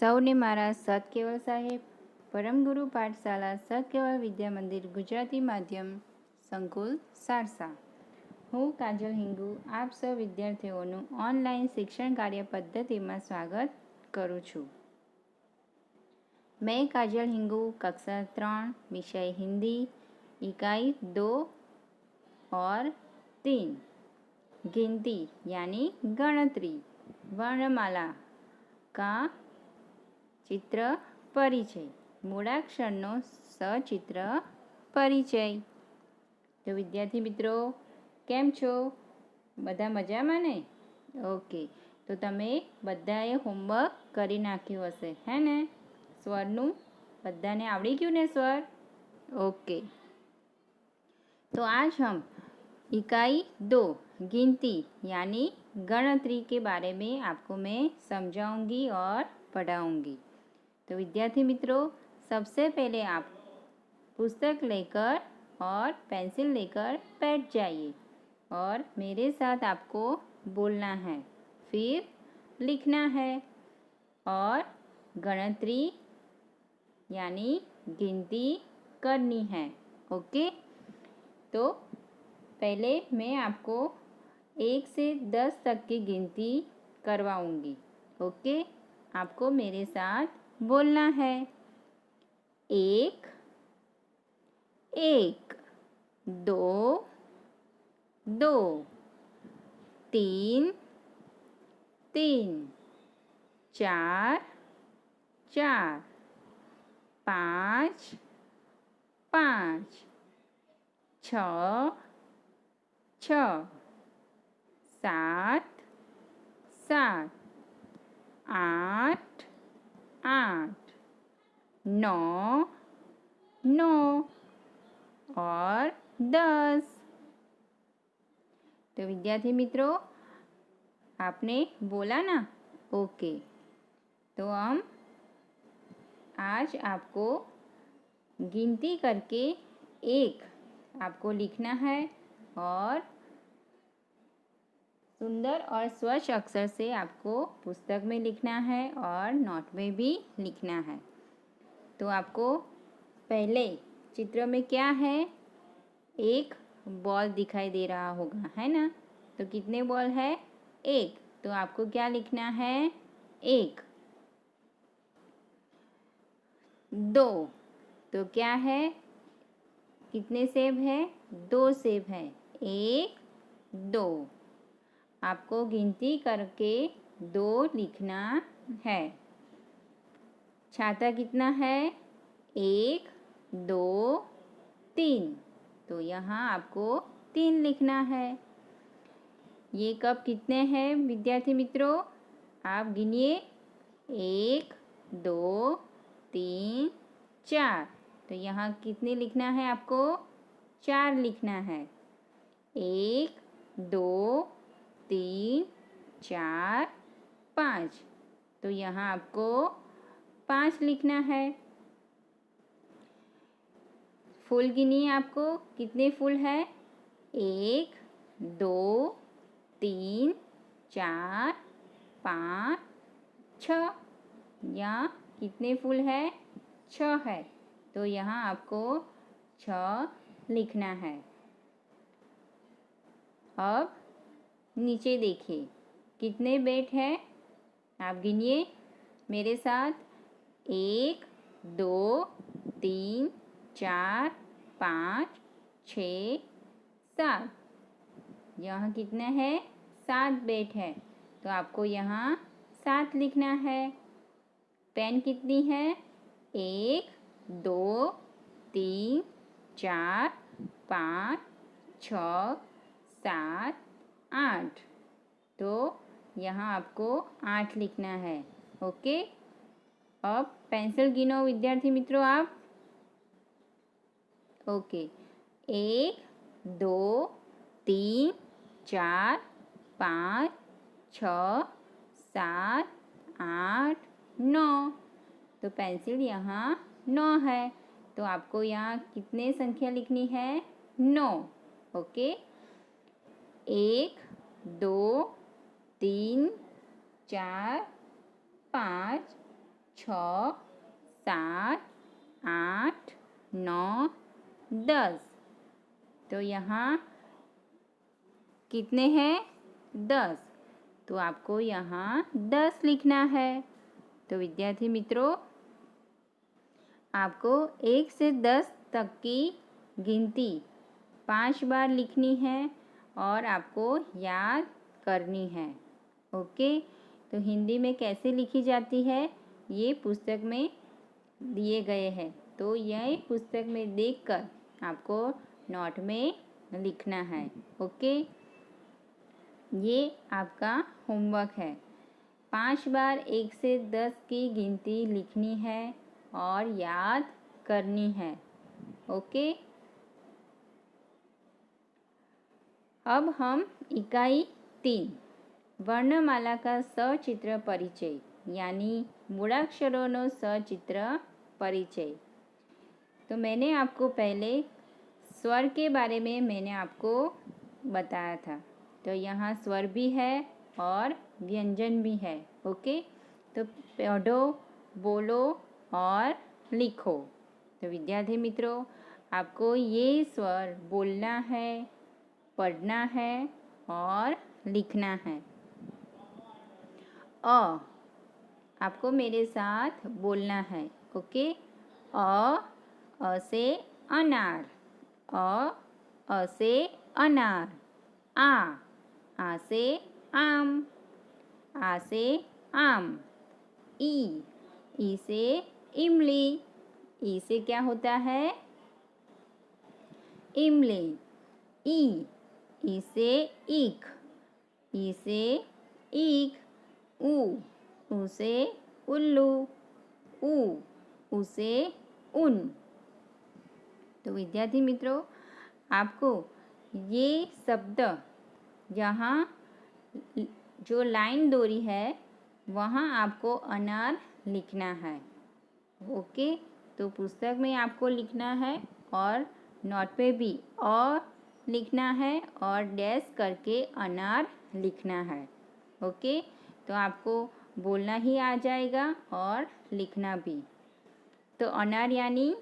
સૌને મારા સત કેવલ સાહેબ પરમગુરુ પાઠશાલા સત કેવલ વિદ્યા મંદિર ગુજરાતી માધ્યમ સંકુલ સારસા. હું કાજલ હિંગુ આપ સૌ વિદ્યાર્થીઓનું ઓનલાઈન શિક્ષણ કાર્ય પદ્ધતિમાં સ્વાગત કરું છું. मैं काजल हिंगू कक्षा 3 विषय हिंदी इकाई 2 और 3 गिनती यानी गणतरी वर्णमाला का चित्र परिचय मूळाक्षरનો સચિત્ર પરિચય. તો વિદ્યાર્થી મિત્રો કેમ છો? બધા મજામાં ને? ઓકે, તો તમે બધાએ હોમવર્ક કરી નાખ્યું હશે હે ને? स्वरનું બધાને આવડી ગયું ને स्वर? ओके, तो आज हम इकाई 2 गिनती यानी गणतरी के बारे में आपको मैं समझाऊंगी और पढ़ाऊंगी. तो विद्यार्थी मित्रों, सबसे पहले आप पुस्तक लेकर और पेंसिल लेकर बैठ जाइए और मेरे साथ आपको बोलना है, फिर लिखना है और गणतरी यानी गिनती करनी है. ओके, तो पहले मैं आपको 1 से 10 तक की गिनती करवाऊंगी. ओके, आपको मेरे साथ बोलना है. 1 1, 2 2, 3 3, 4 4, 5 5, 6 6, 7 7, 8 8, 9 9 और 10. तो विद्यार्थी मित्रों, आपने बोला ना? ओके, तो हम आज आपको गिनती करके एक आपको लिखना है और सुंदर और स्वच्छ अक्षर से आपको पुस्तक में लिखना है और नोट में भी लिखना है. तो आपको पहले चित्र में क्या है? एक बॉल दिखाई दे रहा होगा है ना? तो कितने बॉल है? एक. तो आपको क्या लिखना है? 1. 2. तो क्या है? कितने सेब है? 2 सेब है. 1 2. आपको गिनती करके 2 लिखना है. छाता कितना है? 1 2 3. तो यहाँ आपको 3 लिखना है. ये कप कितने हैं विद्यार्थी मित्रों? आप गिनिए. 1 2 3 4. तो यहाँ कितने लिखना है आपको? 4 लिखना है. 1 2 3 4 5. तो यहाँ आपको 5 लिखना है. फूल गिनिए. आपको कितने फूल है? 1 2 3 4 5 6. यहाँ कितने फूल है? 6 है. तो यहाँ आपको 6 लिखना है. अब नीचे देखिए कितने बेट है? आप गिनिए मेरे साथ. 1 2 3 4 5 6 7. यहाँ कितने हैं? 7 बेट है. तो आपको यहाँ 7 लिखना है. पेन कितनी है? 1 2 3 4 5 6 7 8. तो यहाँ आपको 8 लिखना है. ओके, अब पेंसिल गिनो विद्यार्थी मित्रों आप. ओके, 1 2 3 4 5 6 7 8 9. तो पेंसिल यहाँ 9 है. तो आपको यहाँ कितने संख्या लिखनी है? 9. ओके, 1 2 3 4 5 छ, 7, 8, 9, 10। तो यहाँ कितने हैं? 10। तो आपको यहाँ 10 लिखना है। तो विद्यार्थी मित्रों, आपको 1 से 10 तक की गिनती 5 बार लिखनी है और आपको याद करनी है। ओके, तो हिंदी में कैसे लिखी जाती है ये पुस्तक में दिए गए हैं। तो यह पुस्तक में देखकर आपको नोट में लिखना है। ओके, ये आपका होमवर्क है। 5 बार 1 से 10 की गिनती लिखनी है और याद करनी है। ओके, अब हम इकाई 3 વર્ણમાલા का સચિત્ર પરિચય यानी મૂળાક્ષરોનો सचित्र परिचय। तो मैंने आपको पहले स्वर के बारे में मैंने आपको बताया था। तो यहाँ स्वर भी है और व्यंजन भी है। ओके, तो पढ़ो, बोलो और लिखो। तो विद्यार्थी मित्रों, आपको ये स्वर बोलना है, पढ़ना है और लिखना है। अ आपको मेरे साथ बोलना है। ओके, अ से अनार, अ से अनार। आ से आम, आ से आम। ई से इमली, ई से क्या होता है? इमली। ई से ईख, ई से ईख। ऊ से उल्लू, ऊ से ऊन। तो विद्यार्थी मित्रों, आपको ये शब्द जहाँ जो लाइन दोरी है वहाँ आपको अनार लिखना है। ओके, तो पुस्तक में आपको लिखना है और नोट पे भी और लिखना है और डैश करके अनार लिखना है। ओके, तो आपको बोलना ही आ जाएगा और लिखना भी। तो अनार यानी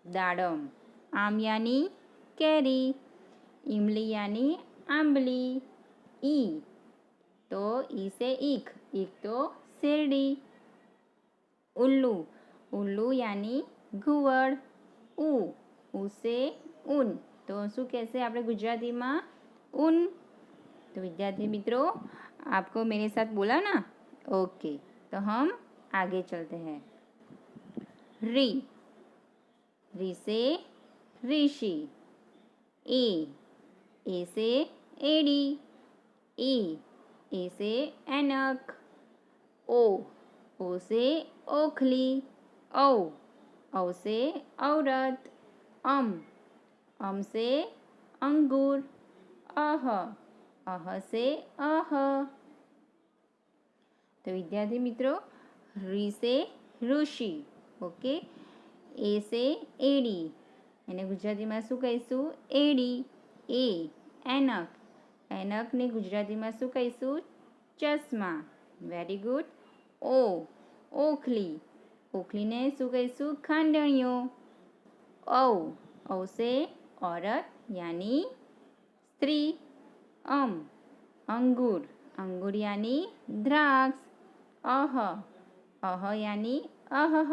दाडम, आम यानी कैरी, इमली यानी आंबली। ई तो ई से ईख, ईख तो शेरडी। उल्लू, उल्लू यानी घुवड़। ऊ से ऊन, तो શું કહેશે આપણે ગુજરાતીમાં? ऊन। तो विद्यार्थी मित्रों, आपको मेरे साथ बोला ना? ओके, तो हम आगे चलते हैं। री, री से ऋषि। ए से एड़ी, ए से ऐनक। ओ से ओखली। औ से औरत। अम से अंगूर। अह से अह। तो विद्यार्थी मित्रों, री से ऋषि। ओके, ए से एड़ी, એને ગુજરાતીમાં શું કહીશું? એડી। એ ऐनक, ऐनकને ગુજરાતીમાં શું કહીશું? ચશ્મા। Very good. ઓખલી, ઓખલીને શું કહીશું? ખાંડણીઓ। औ से औरत यानी स्त्री। अंगूर, अंगूर यानी द्राक्ष। अह यानी अहह।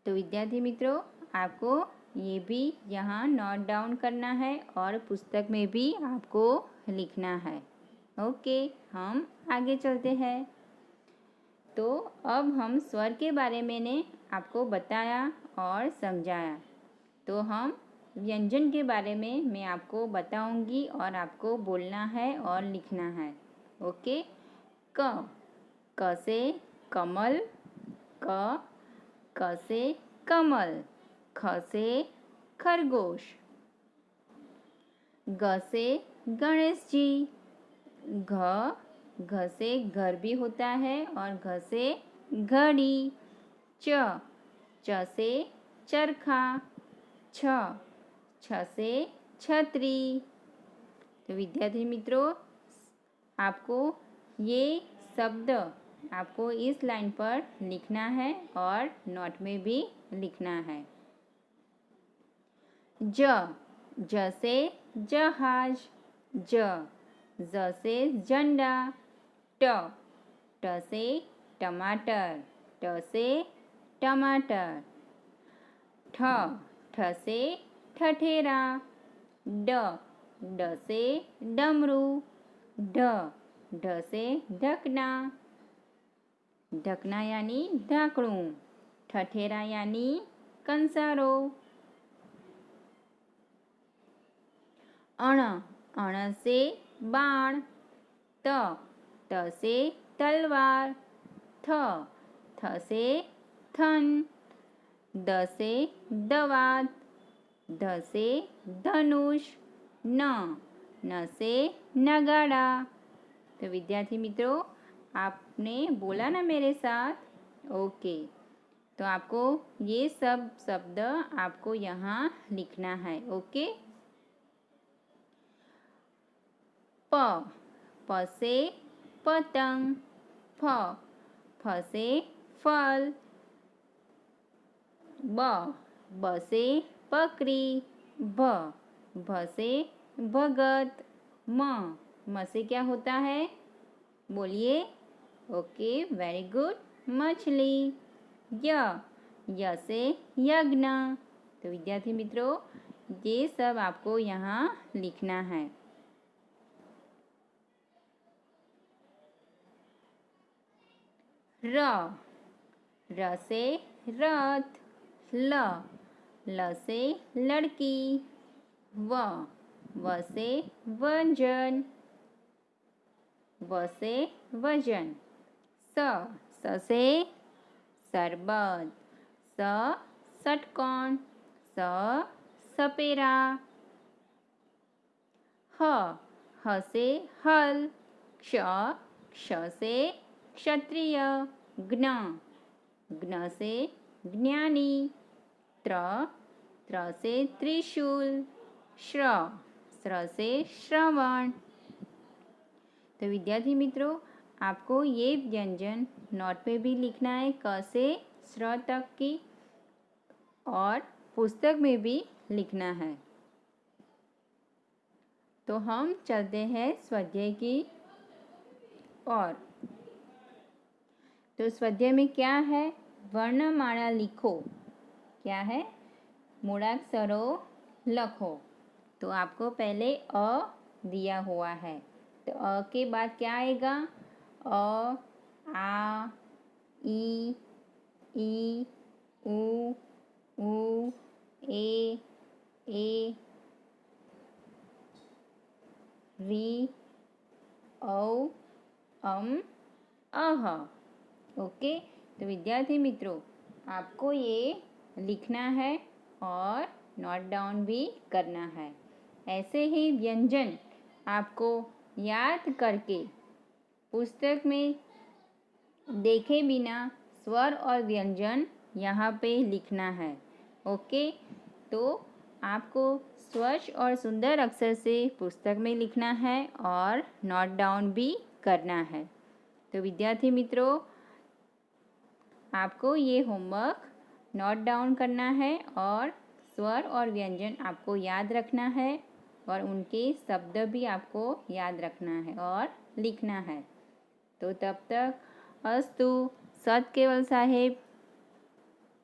तो विद्यार्थी मित्रों, आपको ये भी यहाँ नोट डाउन करना है और पुस्तक में भी आपको लिखना है। ओके, हम आगे चलते हैं। तो अब हम स्वर के बारे में मैंने आपको बताया और समझाया। तो हम व्यंजन के बारे में मैं आपको बताऊंगी और आपको बोलना है और लिखना है। ओके, क से कमल। क से कमल। ख से खरगोश। ग से गणेश जी। घ से घर भी होता है और घ से घड़ी। च से चरखा। छ से छतरी। तो विद्यार्थी मित्रों, आपको ये शब्द आपको इस लाइन पर लिखना है और नोट में भी लिखना है। ज से जहाज, ज से झंडा, ट से टमाटर, ट से टमाटर, ठ से ठठेरा, ड से डमरू, ढ से ढकना, ढकना यानी ढाकणું, ठठेरा यानी कंसारो, अण से बाण, त से तलवार, थ से थन, द से दवात, ध से धनुष, न से नगाड़ा। तो विद्यार्थी मित्रों, आपने बोला ना मेरे साथ? ओके। तो आपको ये सब शब्द आपको यहाँ लिखना है। ओके। प से पतंग, फ से फल, ब से बकरी, भ से भगत, म से क्या होता है? बोलिए। ओके, वेरी गुड, मछली। य से यज्ञ। तो विद्यार्थी मित्रों, ये सब आपको यहाँ लिखना है। र से रथ, ल से लड़की, व से वंजन, व से वजन, स से शरबत, षटकोण, सपेरा, ह से हल, क्ष से क्षत्रिय, ज्ञ से ज्ञानी, त्र से त्रिशूल, श्र से श्रवण। तो विद्यार्थी मित्रों, आपको ये व्यंजन नोट पे भी लिखना है, क से श्र तक की, और पुस्तक में भी लिखना है। तो हम चलते हैं स्वाध्याय की ओर। तो स्वाध्याय में क्या है? वर्णमाला लिखो। क्या है? मूळाक्षरों लखो। तो आपको पहले अ दिया हुआ है, तो अ के बाद क्या आएगा? अ, आ, ई, उ, ए, री, औ, अह। ओके। तो विद्यार्थी मित्रों, आपको ये लिखना है और नोट डाउन भी करना है। ऐसे ही व्यंजन आपको याद करके पुस्तक में देखे बिना स्वर और व्यंजन यहाँ पे लिखना है। ओके। तो आपको स्वच्छ और सुंदर अक्षर से पुस्तक में लिखना है और नोट डाउन भी करना है। तो विद्यार्थी मित्रों, आपको ये होमवर्क नोट डाउन करना है और स्वर और व्यंजन आपको याद रखना है और उनके शब्द भी आपको याद रखना है और लिखना है। तो तब तक अस्तु। सत केवल साहेब।